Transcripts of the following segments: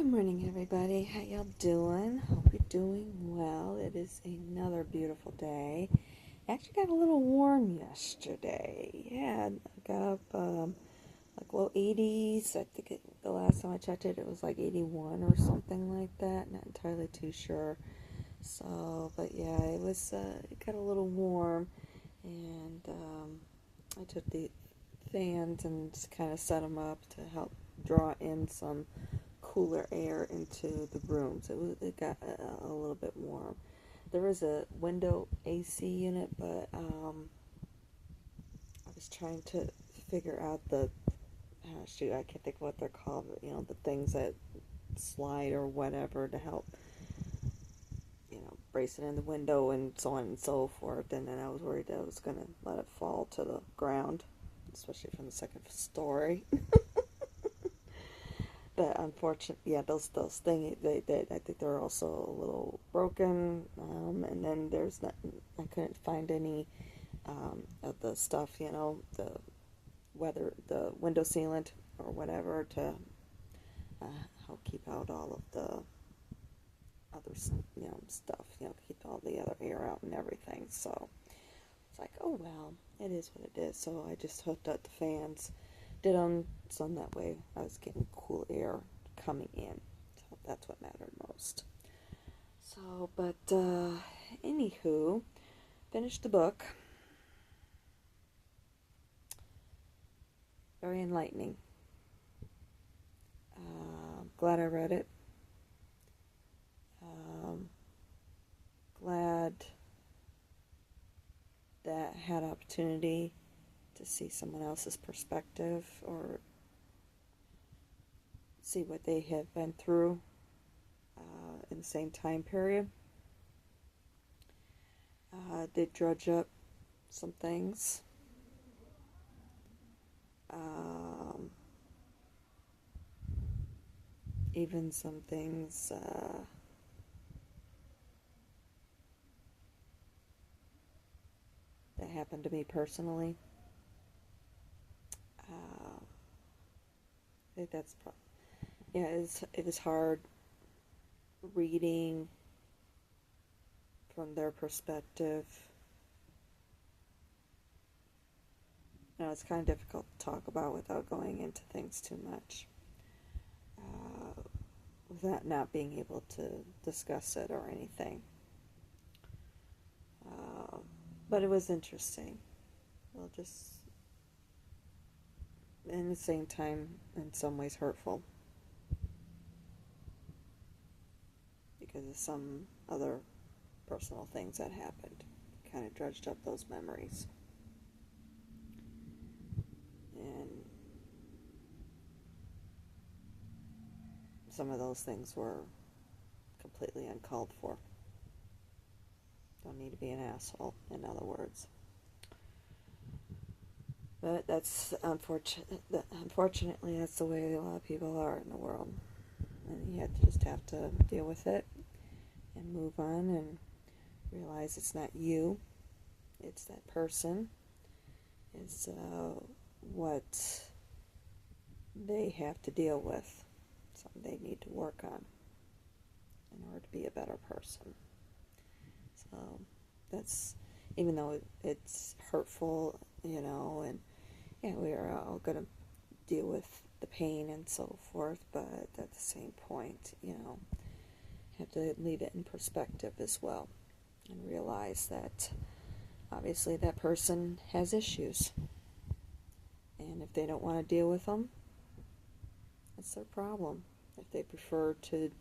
Good morning, everybody. How y'all doing? Hope you're doing well. It is another beautiful day. Actually got a little warm yesterday. Yeah, I got up like low 80s. I think the last time I checked it, it was like 81 or something like that. Not entirely too sure. So, but yeah, it got a little warm, and I took the fans and just kind of set them up to help draw in some cooler air into the rooms. It got a little bit warm. There is a window AC unit, but I was trying to figure out shoot, I can't think of what they're called. The things that slide or whatever to help, brace it in the window and so on and so forth. And then I was worried that I was gonna let it fall to the ground, especially from the second story. But unfortunately, yeah, those things they I think they're also a little broken. And then there's not, I couldn't find any of the stuff, the window sealant or whatever to help keep out all of the other stuff, keep all the other air out and everything. So it's like, oh well, it is what it is. So I just hooked up the fans, did on some that way I was getting cool air coming in. So that's what mattered most. So, but anywho, finished the book. Very enlightening. Glad I read it. Glad that I had opportunity to see someone else's perspective or see what they have been through in the same time period. Did drudge up some things. Even some things that happened to me personally. I think that's it was hard reading from their perspective. It's kind of difficult to talk about without going into things too much, without not being able to discuss it or anything. But it was interesting. Well, just in the same time, in some ways hurtful, because of some other personal things that happened. Kind of dredged up those memories. And some of those things were completely uncalled for. Don't need to be an asshole, in other words. But that's unfortunate. Unfortunately, that's the way a lot of people are in the world. And you just have to deal with it and move on and realize it's not you. It's that person. It's what they have to deal with. Something they need to work on in order to be a better person. So that's, even though it's hurtful, and yeah, we are all going to deal with the pain and so forth, but at the same point, have to leave it in perspective as well and realize that obviously that person has issues, and if they don't want to deal with them, it's their problem. If they prefer to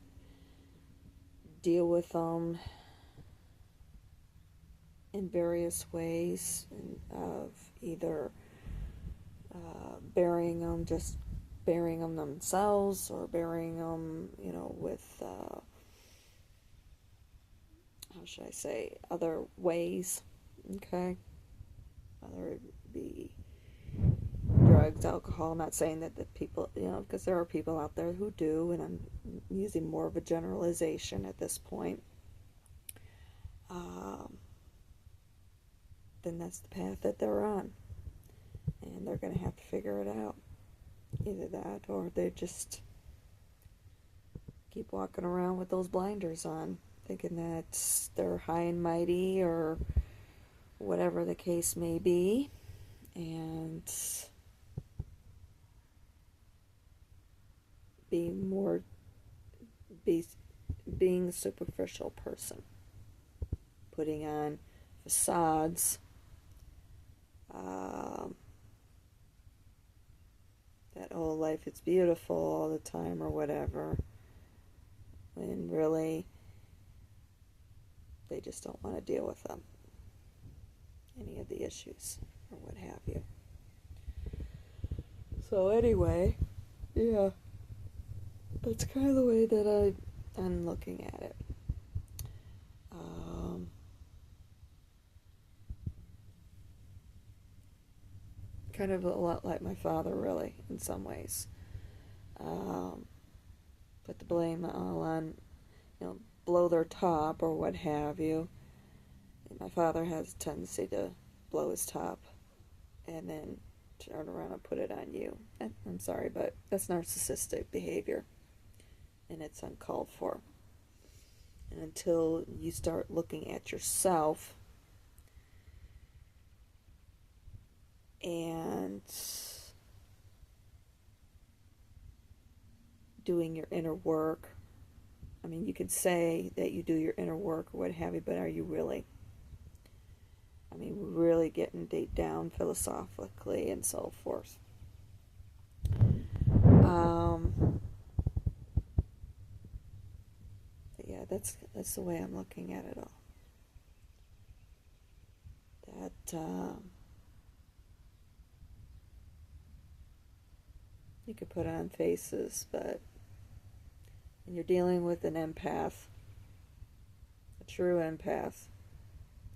deal with them in various ways, of either just burying them themselves, or burying them, with, how should I say, other ways, okay? Whether it be drugs, alcohol. I'm not saying that the people, because there are people out there who do, and I'm using more of a generalization at this point. Then that's the path that they're on, and they're going to have to figure it out. Either that, or they just keep walking around with those blinders on, thinking that they're high and mighty or whatever the case may be, and being more be, being a superficial person, putting on facades, that oh, life is beautiful all the time or whatever, when really they just don't want to deal with them, any of the issues or what have you. So anyway, yeah, that's kind of the way that I'm looking at it. Kind of a lot like my father, really, in some ways. Put the blame all on, blow their top or what have you. And my father has a tendency to blow his top and then turn around and put it on you. I'm sorry, but that's narcissistic behavior, and it's uncalled for. And until you start looking at yourself and doing your inner work, I mean, you could say that you do your inner work or what have you, but are you really? I mean, really getting deep down philosophically and so forth. But yeah, that's the way I'm looking at it all. That you could put on faces, but when you're dealing with an empath, a true empath,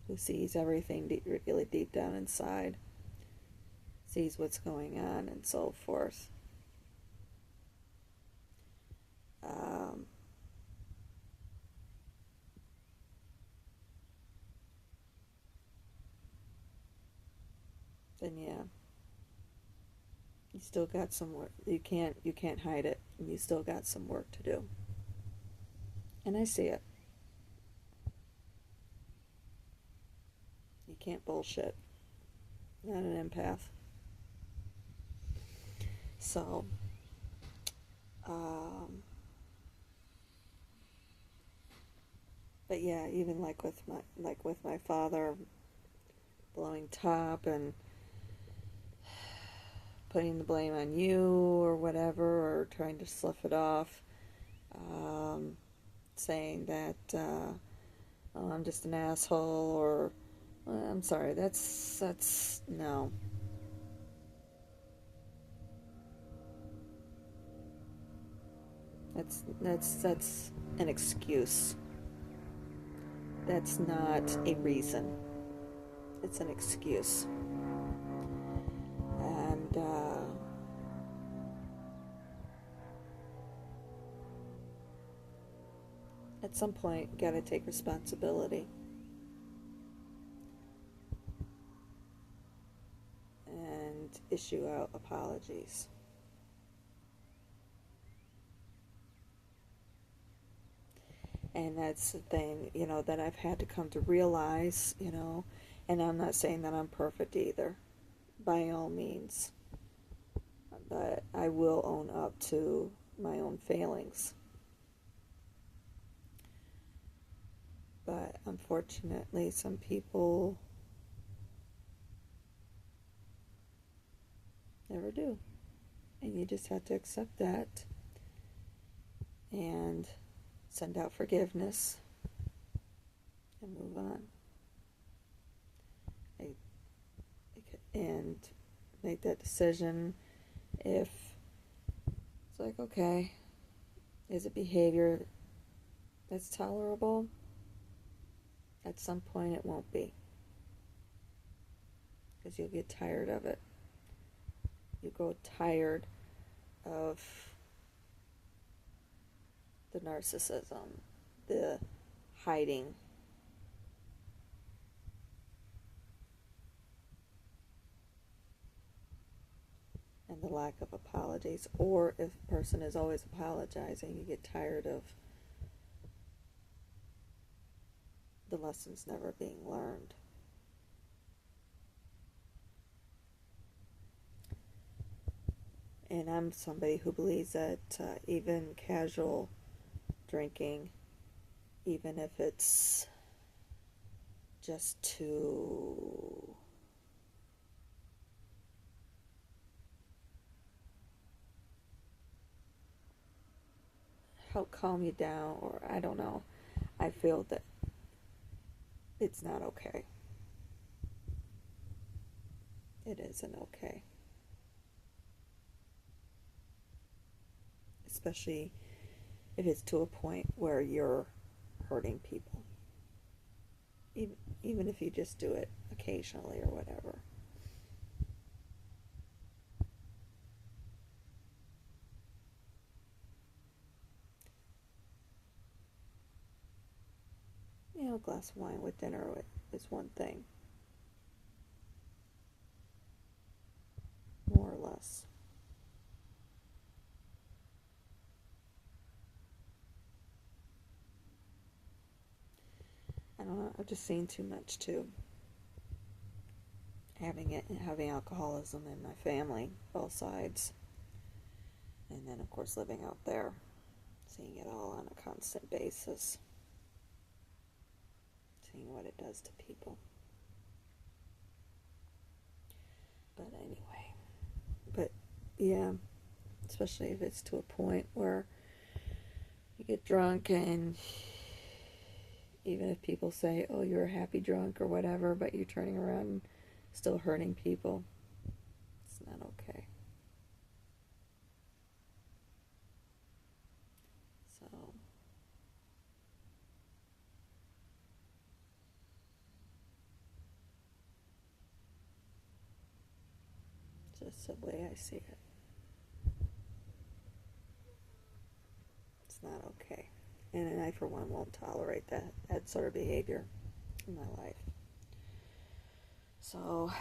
who sees everything really deep down inside, sees what's going on and so forth. Then yeah, you still got some work. You can't hide it, and you still got some work to do. And I see it. You can't bullshit. Not an empath. So, but yeah, even like with my father blowing top and putting the blame on you or whatever, or trying to slough it off, saying that oh, I'm just an asshole, or I'm sorry, that's no. That's an excuse. That's not a reason. It's an excuse. And at some point, you gotta take responsibility and issue out apologies. And that's the thing, that I've had to come to realize, and I'm not saying that I'm perfect either, by all means. But I will own up to my own failings. But unfortunately, some people never do. And you just have to accept that and send out forgiveness and move on. And make that decision if it's like, okay, is it behavior that's tolerable? At some point it won't be, because you'll get tired of it. You grow tired of the narcissism, the hiding, and the lack of apologies. Or if a person is always apologizing, you get tired of the lessons never being learned. And I'm somebody who believes that even casual drinking, even if it's just to help calm you down, or I don't know, I feel that it's not okay. It isn't okay. Especially if it's to a point where you're hurting people. Even if you just do it occasionally or whatever. You know, a glass of wine with dinner is one thing. More or less. I don't know, I've just seen too much too. Having alcoholism in my family, both sides. And then, of course, living out there, seeing it all on a constant basis. Seeing what it does to people. But anyway. But, yeah, especially if it's to a point where you get drunk and even if people say, oh, you're a happy drunk or whatever, but you're turning around and still hurting people, it's not okay. So, just the way I see it. It's not okay. And I, for one, won't tolerate that sort of behavior in my life. So,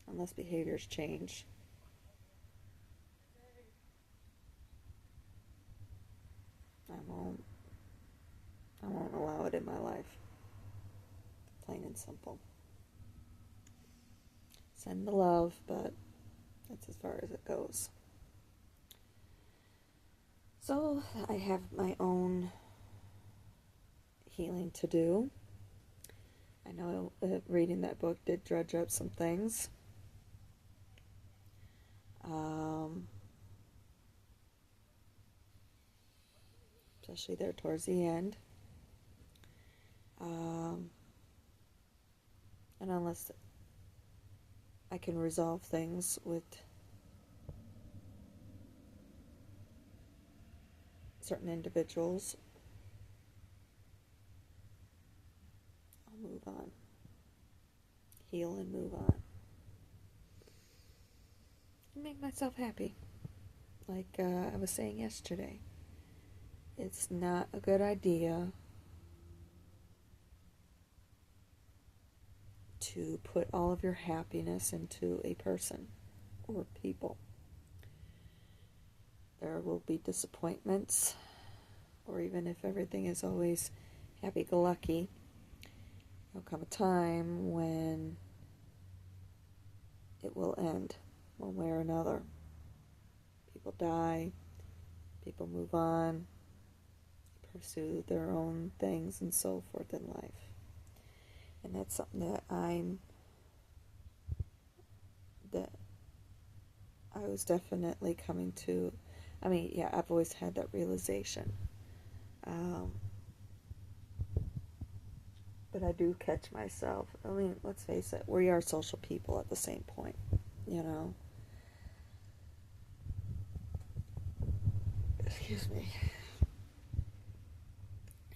unless behaviors change, I won't allow it in my life. Plain and simple. Send the love, but that's as far as it goes. So, I have my own healing to do. I know reading that book did dredge up some things. Especially there towards the end. And unless I can resolve things with certain individuals, I'll move on. Heal and move on. And make myself happy. Like I was saying yesterday. It's not a good idea to put all of your happiness into a person or people. There will be disappointments, or even if everything is always happy-go-lucky, there'll come a time when it will end one way or another. People die, people move on, pursue their own things and so forth in life. And that's something that I was definitely coming to. I mean, yeah, I've always had that realization. But I do catch myself. I mean, let's face it, we are social people at the same point, you know. Excuse me.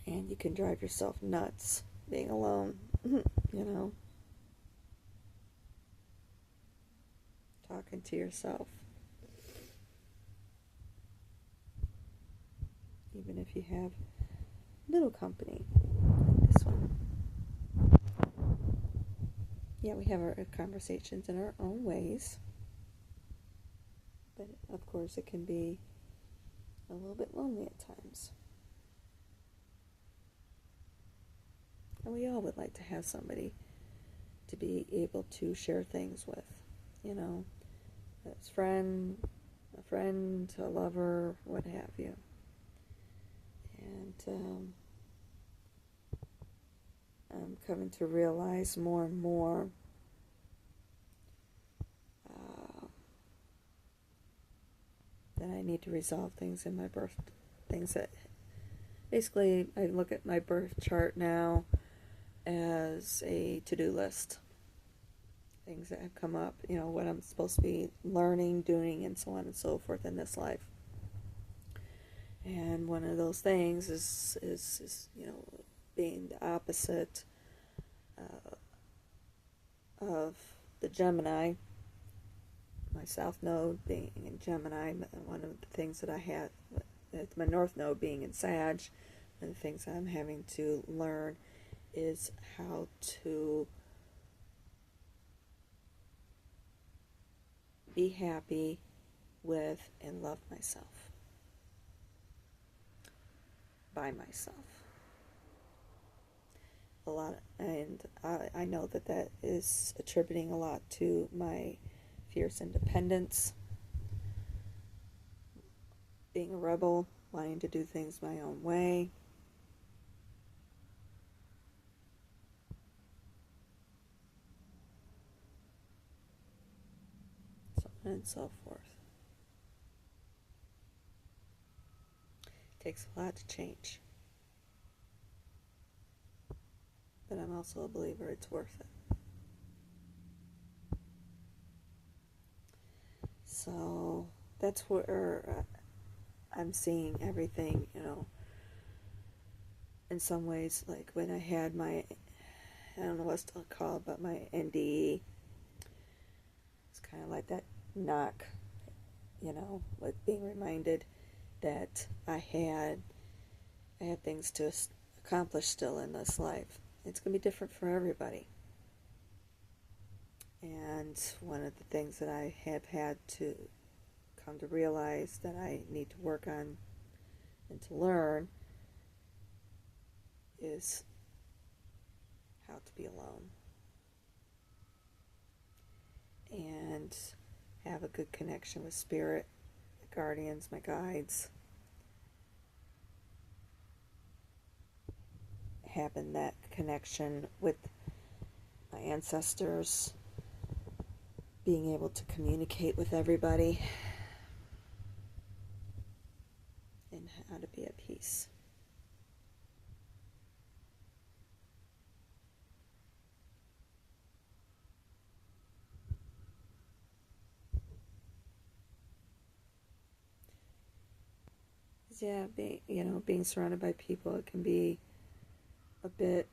And you can drive yourself nuts being alone, you know. Talking to yourself. Even if you have little company, like this one. yeah, we have our conversations in our own ways. But of course, it can be a little bit lonely at times. And we all would like to have somebody to be able to share things with, you know, a friend, a lover, what have you. And I'm coming to realize more and more that I need to resolve things in my birth, things that, basically, I look at my birth chart now as a to-do list. Things that have come up, you know, what I'm supposed to be learning, doing, and so on and so forth in this life. And one of those things is you know, being the opposite of the Gemini, my South Node being in Gemini. One of the things that I had, my North Node being in Sag, and the things I'm having to learn is how to be happy with and love myself by myself. A lot, and I know that is attributing a lot to my fierce independence, being a rebel, wanting to do things my own way. So on and so forth. It takes a lot to change. But I'm also a believer it's worth it. So that's where I'm seeing everything, you know, in some ways, like when I had my, I don't know what it's called, but my NDE, it's kind of like that knock, you know, like being reminded that I had things to accomplish still in this life. It's going to be different for everybody. And one of the things that I have had to come to realize that I need to work on and to learn is how to be alone and have a good connection with spirit, my guardians, my guides, having that connection with my ancestors, being able to communicate with everybody, and how to be at peace. Yeah, being surrounded by people, it can be a bit,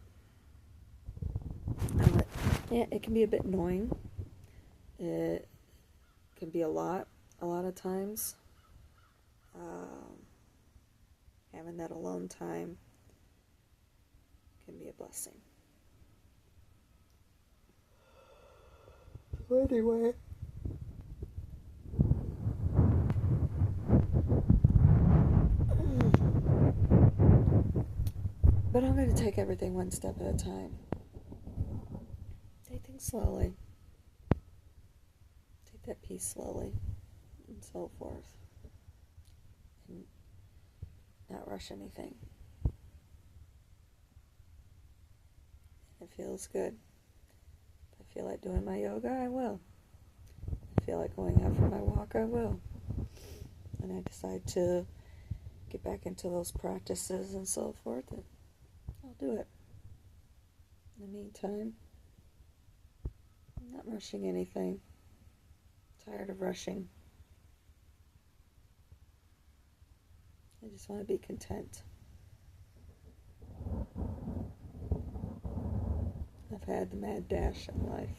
it can be a bit annoying. It can be a lot of times. Having that alone time can be a blessing. So anyway, but I'm going to take everything one step at a time. Take things slowly. Take that peace slowly, and so forth. And not rush anything. It feels good. If I feel like doing my yoga, I will. If I feel like going out for my walk, I will. And I decide to get back into those practices and so forth, and I'll do it. In the meantime, I'm not rushing anything. I'm tired of rushing. I just want to be content. I've had the mad dash in life.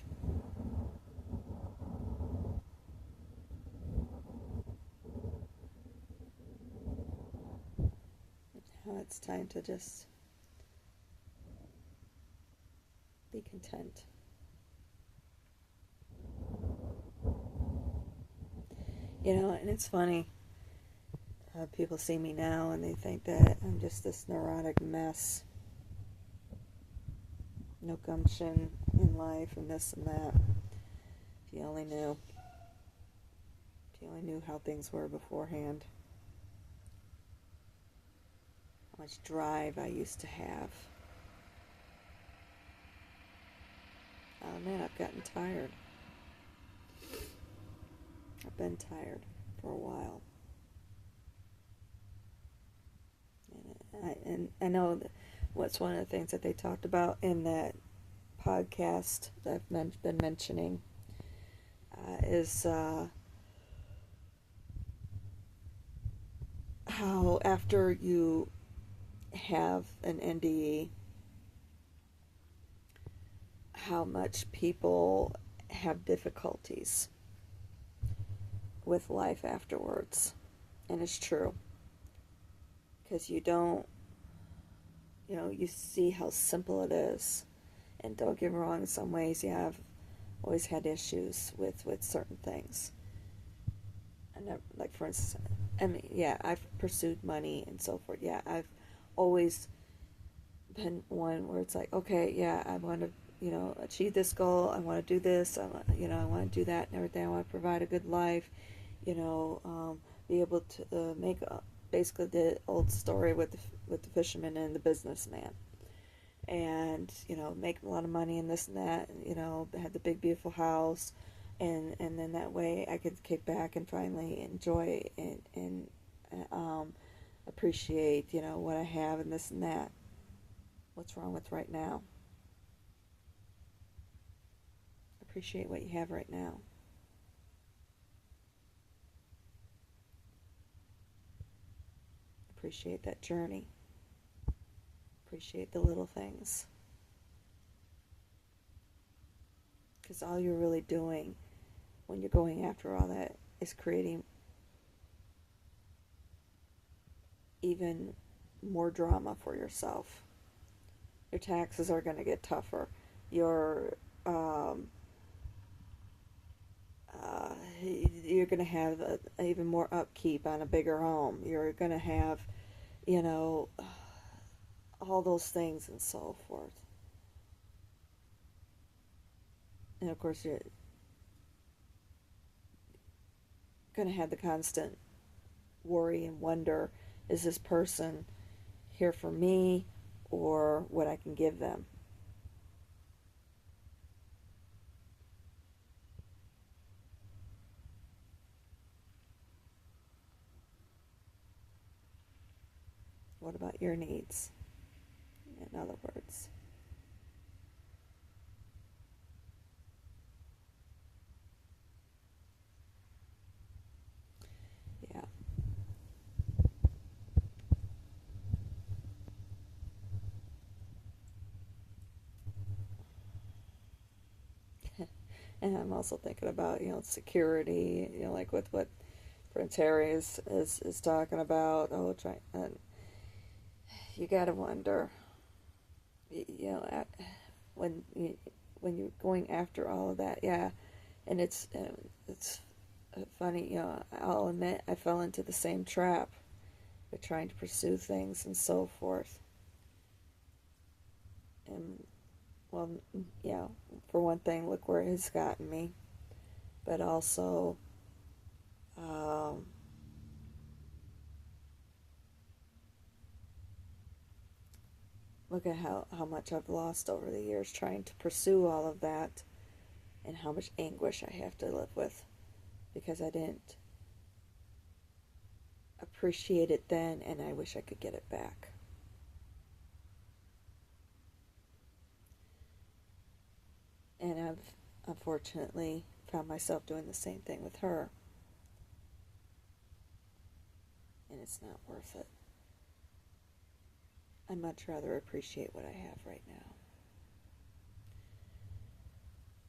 Now it's time to just be content. And it's funny. People see me now and they think that I'm just this neurotic mess. No gumption in life and this and that. If you only knew. If you only knew how things were beforehand. How much drive I used to have. Oh man, I've gotten tired. I've been tired for a while. And I know that what's one of the things that they talked about in that podcast that I've been mentioning is how after you have an NDE, how much people have difficulties with life afterwards. And it's true. Because you don't, you see how simple it is. And don't get me wrong, in some ways, yeah, I've always had issues with certain things. And like, for instance, I mean, yeah, I've pursued money and so forth. Yeah, I've always been one where it's like, okay, yeah, I want to, achieve this goal. I want to do this. I want to do that and everything. I want to provide a good life. Be able to make basically the old story with the fisherman and the businessman, and make a lot of money and this and that. Had the big beautiful house, and then that way I could kick back and finally enjoy and appreciate what I have and this and that. What's wrong with right now? Appreciate what you have right now. Appreciate that journey. Appreciate the little things. Because all you're really doing when you're going after all that is creating even more drama for yourself. Your taxes are going to get tougher. You're going to have even more upkeep on a bigger home. You're going to have, all those things and so forth. And of course, you're going to have the constant worry and wonder, is this person here for me or what I can give them? What about your needs? In other words. Yeah. And I'm also thinking about, security, like with what Prince Harry is talking about. And you gotta wonder, when when you're going after all of that, yeah. And it's funny, I'll admit I fell into the same trap with trying to pursue things and so forth. And well, yeah, for one thing, look where it has gotten me. But also, um, look at how much I've lost over the years trying to pursue all of that, and how much anguish I have to live with because I didn't appreciate it then, and I wish I could get it back. And I've unfortunately found myself doing the same thing with her, and it's not worth it. I'd much rather appreciate what I have right now.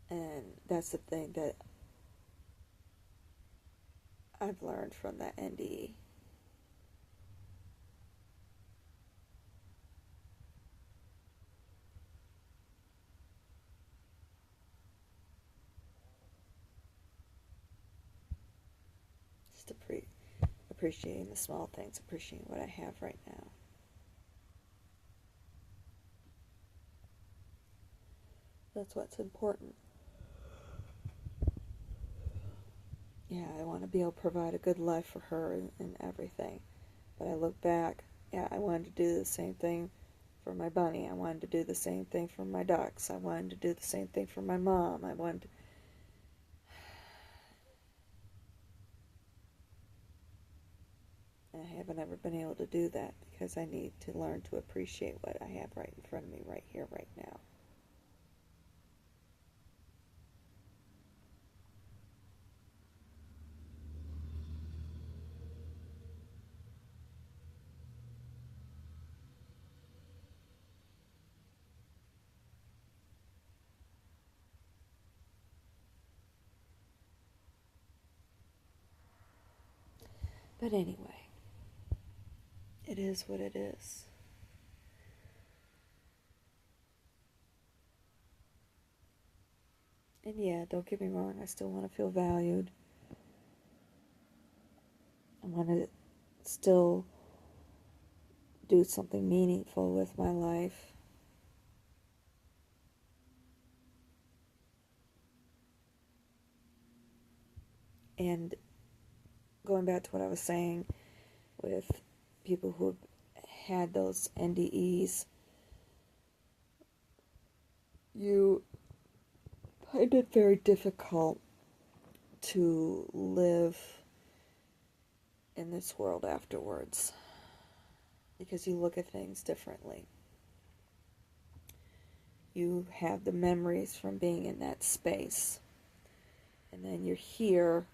And that's the thing that I've learned from that NDE. appreciating the small things, appreciating what I have right now. That's what's important. Yeah, I want to be able to provide a good life for her and everything. But I look back, yeah, I wanted to do the same thing for my bunny. I wanted to do the same thing for my ducks. I wanted to do the same thing for my mom. I haven't ever been able to do that because I need to learn to appreciate what I have right in front of me, right here, right now. But anyway, it is what it is. And yeah, don't get me wrong, I still want to feel valued. I want to still do something meaningful with my life. And going back to what I was saying with people who had those NDEs, you find it very difficult to live in this world afterwards because you look at things differently. You have the memories from being in that space, and then you're here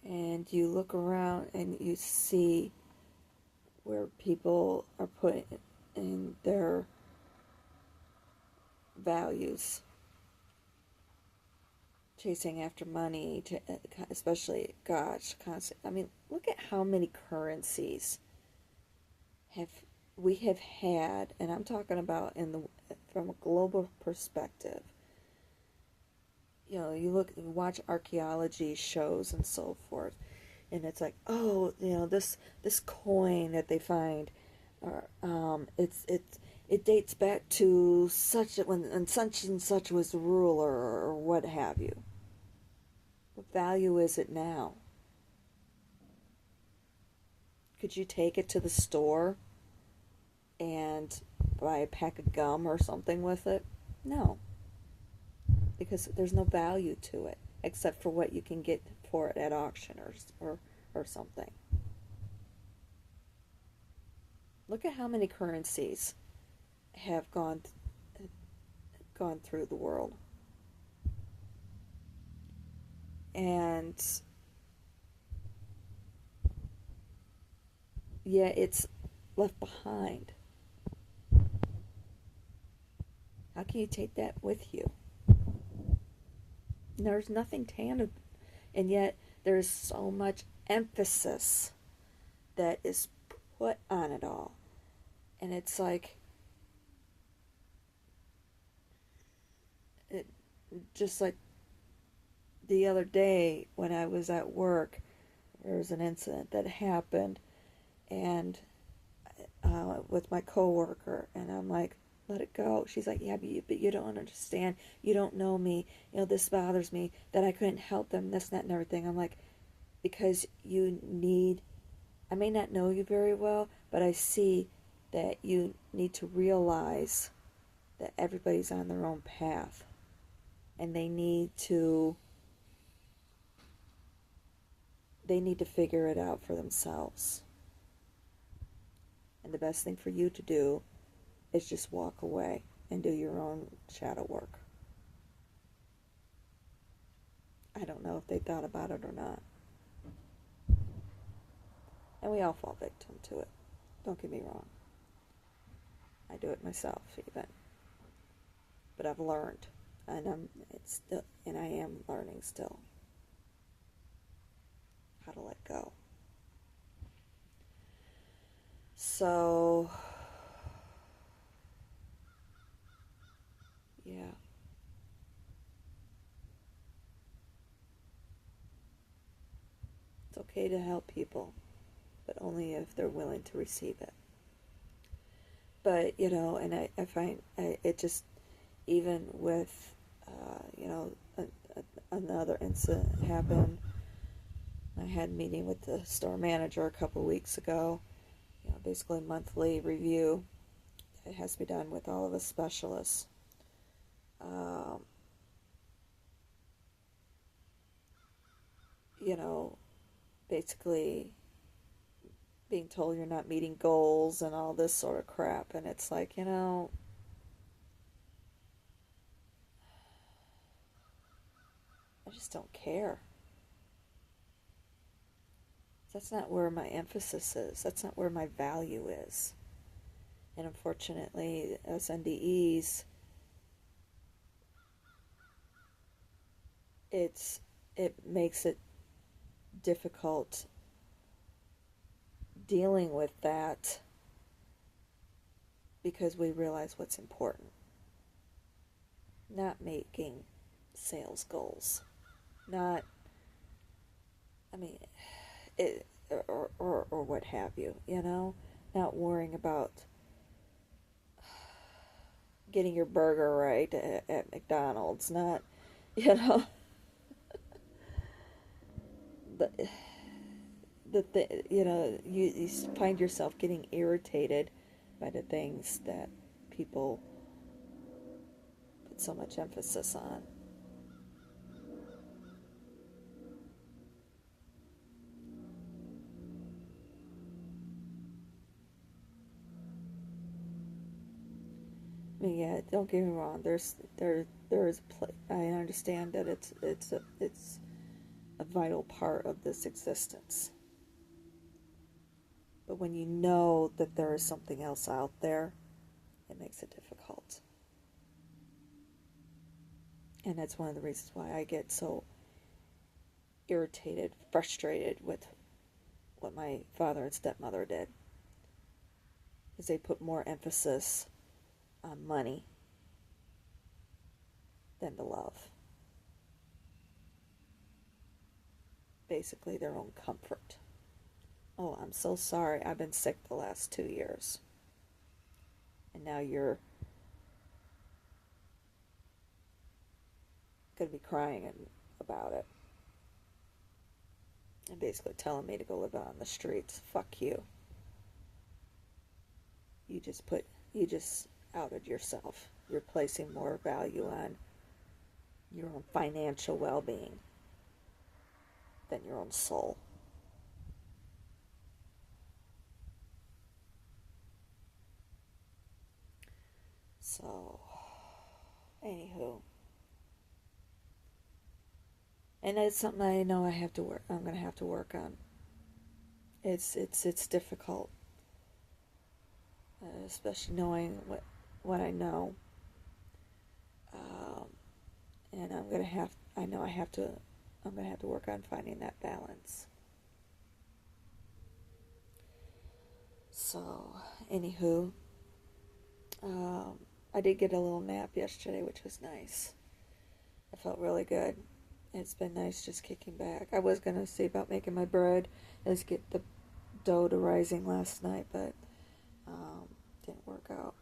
and you look around and you see where people are putting in their values, chasing after money, especially, gosh, constant. I mean, look at how many currencies have we have had, and I'm talking about from a global perspective. You know, you watch archaeology shows and so forth, and it's like, oh, you know, this coin that they find, or it dates back to such when such and such was the ruler, or what have you. What value is it now? Could you take it to the store and buy a pack of gum or something with it? No, because there's no value to it except for what you can get for it at auction or something. Look at how many currencies have gone through the world. And yeah, it's left behind. How can you take that with you? There's nothing tangible, and yet there's so much emphasis that is put on it all. And it's like, it, just like the other day when I was at work, there was an incident that happened, and with my coworker, and I'm like, let it go. She's like, yeah, but you don't understand. You don't know me. You know, this bothers me that I couldn't help them, this, that, and everything. I'm like, because I may not know you very well, but I see that you need to realize that everybody's on their own path, and they need to figure it out for themselves. And the best thing for you to do is just walk away and do your own shadow work. I don't know if they thought about it or not. And we all fall victim to it. Don't get me wrong. I do it myself even. But I've learned, and I am learning still how to let go. So yeah. It's okay to help people. but only if they're willing to receive it. But, and I find it just, even with, another incident happened. I had a meeting with the store manager a couple weeks ago, basically a monthly review. It has to be done with all of the specialists. Basically being told you're not meeting goals and all this sort of crap. And it's like, I just don't care. That's not where my emphasis is. That's not where my value is. And unfortunately, as NDEs, it makes it difficult dealing with that, because we realize what's important. Not making sales goals. Not, or what have you, Not worrying about getting your burger right at McDonald's. Not, you know, you find yourself getting irritated by the things that people put so much emphasis on. Yeah, don't get me wrong. I understand that it's a vital part of this existence. But when you know that there is something else out there, it makes it difficult. And that's one of the reasons why I get so irritated, frustrated with what my father and stepmother did. Because they put more emphasis on money than to love. Basically their own comfort. Oh, I'm so sorry, I've been sick the last 2 years. And now you're going to be crying about it. And basically telling me to go live out on the streets. Fuck you. You just outed yourself. You're placing more value on your own financial well-being than your own soul. So, anywho. And it's something I know I'm going to have to work on. It's difficult. Especially knowing what I know. And I'm going to have to work on finding that balance. So, anywho, I did get a little nap yesterday, which was nice. I felt really good. It's been nice just kicking back. I was going to see about making my bread. Let's get the dough to rising last night, but didn't work out.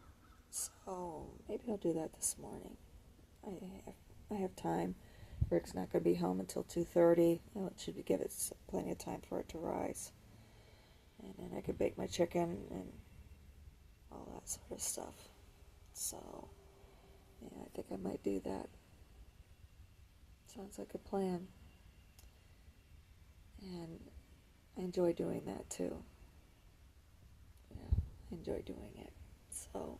So maybe I'll do that this morning. I have time. Rick's not going to be home until 2:30. It should give it plenty of time for it to rise. And then I could bake my chicken and all that sort of stuff. So, yeah, I think I might do that. Sounds like a plan. And I enjoy doing that too. Yeah, I enjoy doing it. So,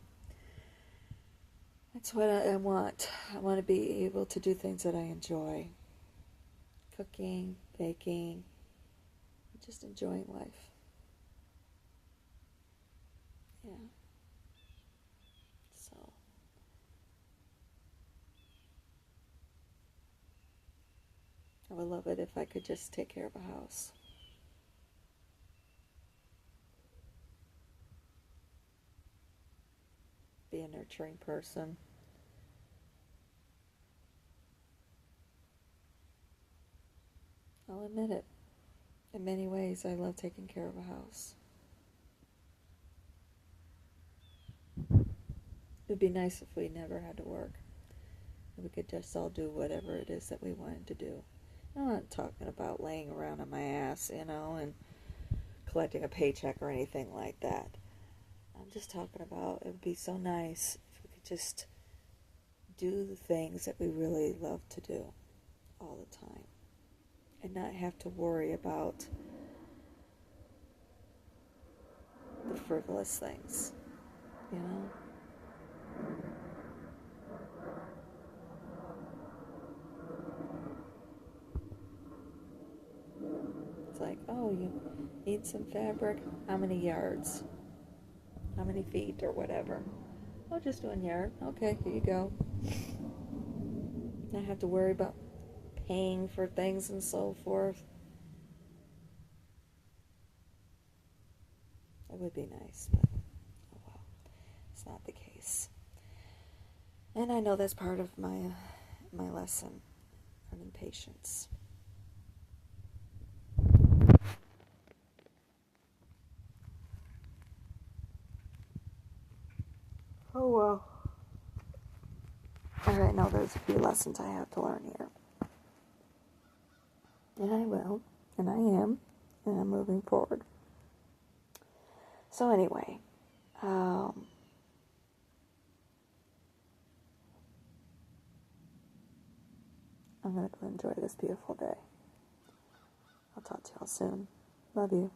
that's what I want. I want to be able to do things that I enjoy. Cooking, baking, just enjoying life. Yeah. So, I would love it if I could just take care of a house. Be a nurturing person. I'll admit it. In many ways, I love taking care of a house. It would be nice if we never had to work. We could just all do whatever it is that we wanted to do. I'm not talking about laying around on my ass, and collecting a paycheck or anything like that. I'm just talking about it would be so nice if we could just do the things that we really love to do all the time and not have to worry about the frivolous things, you know? It's like, oh, you need some fabric? How many yards? How many feet or whatever? Oh, just 1 yard. Okay, here you go. Not have to worry about paying for things and so forth. It would be nice, but oh well, it's not the case. And I know that's part of my lesson, learning patience. Oh well. Alright, now there's a few lessons I have to learn here. And I will, and I am, and I'm moving forward. So anyway, I'm going to go enjoy this beautiful day. I'll talk to y'all soon. Love you.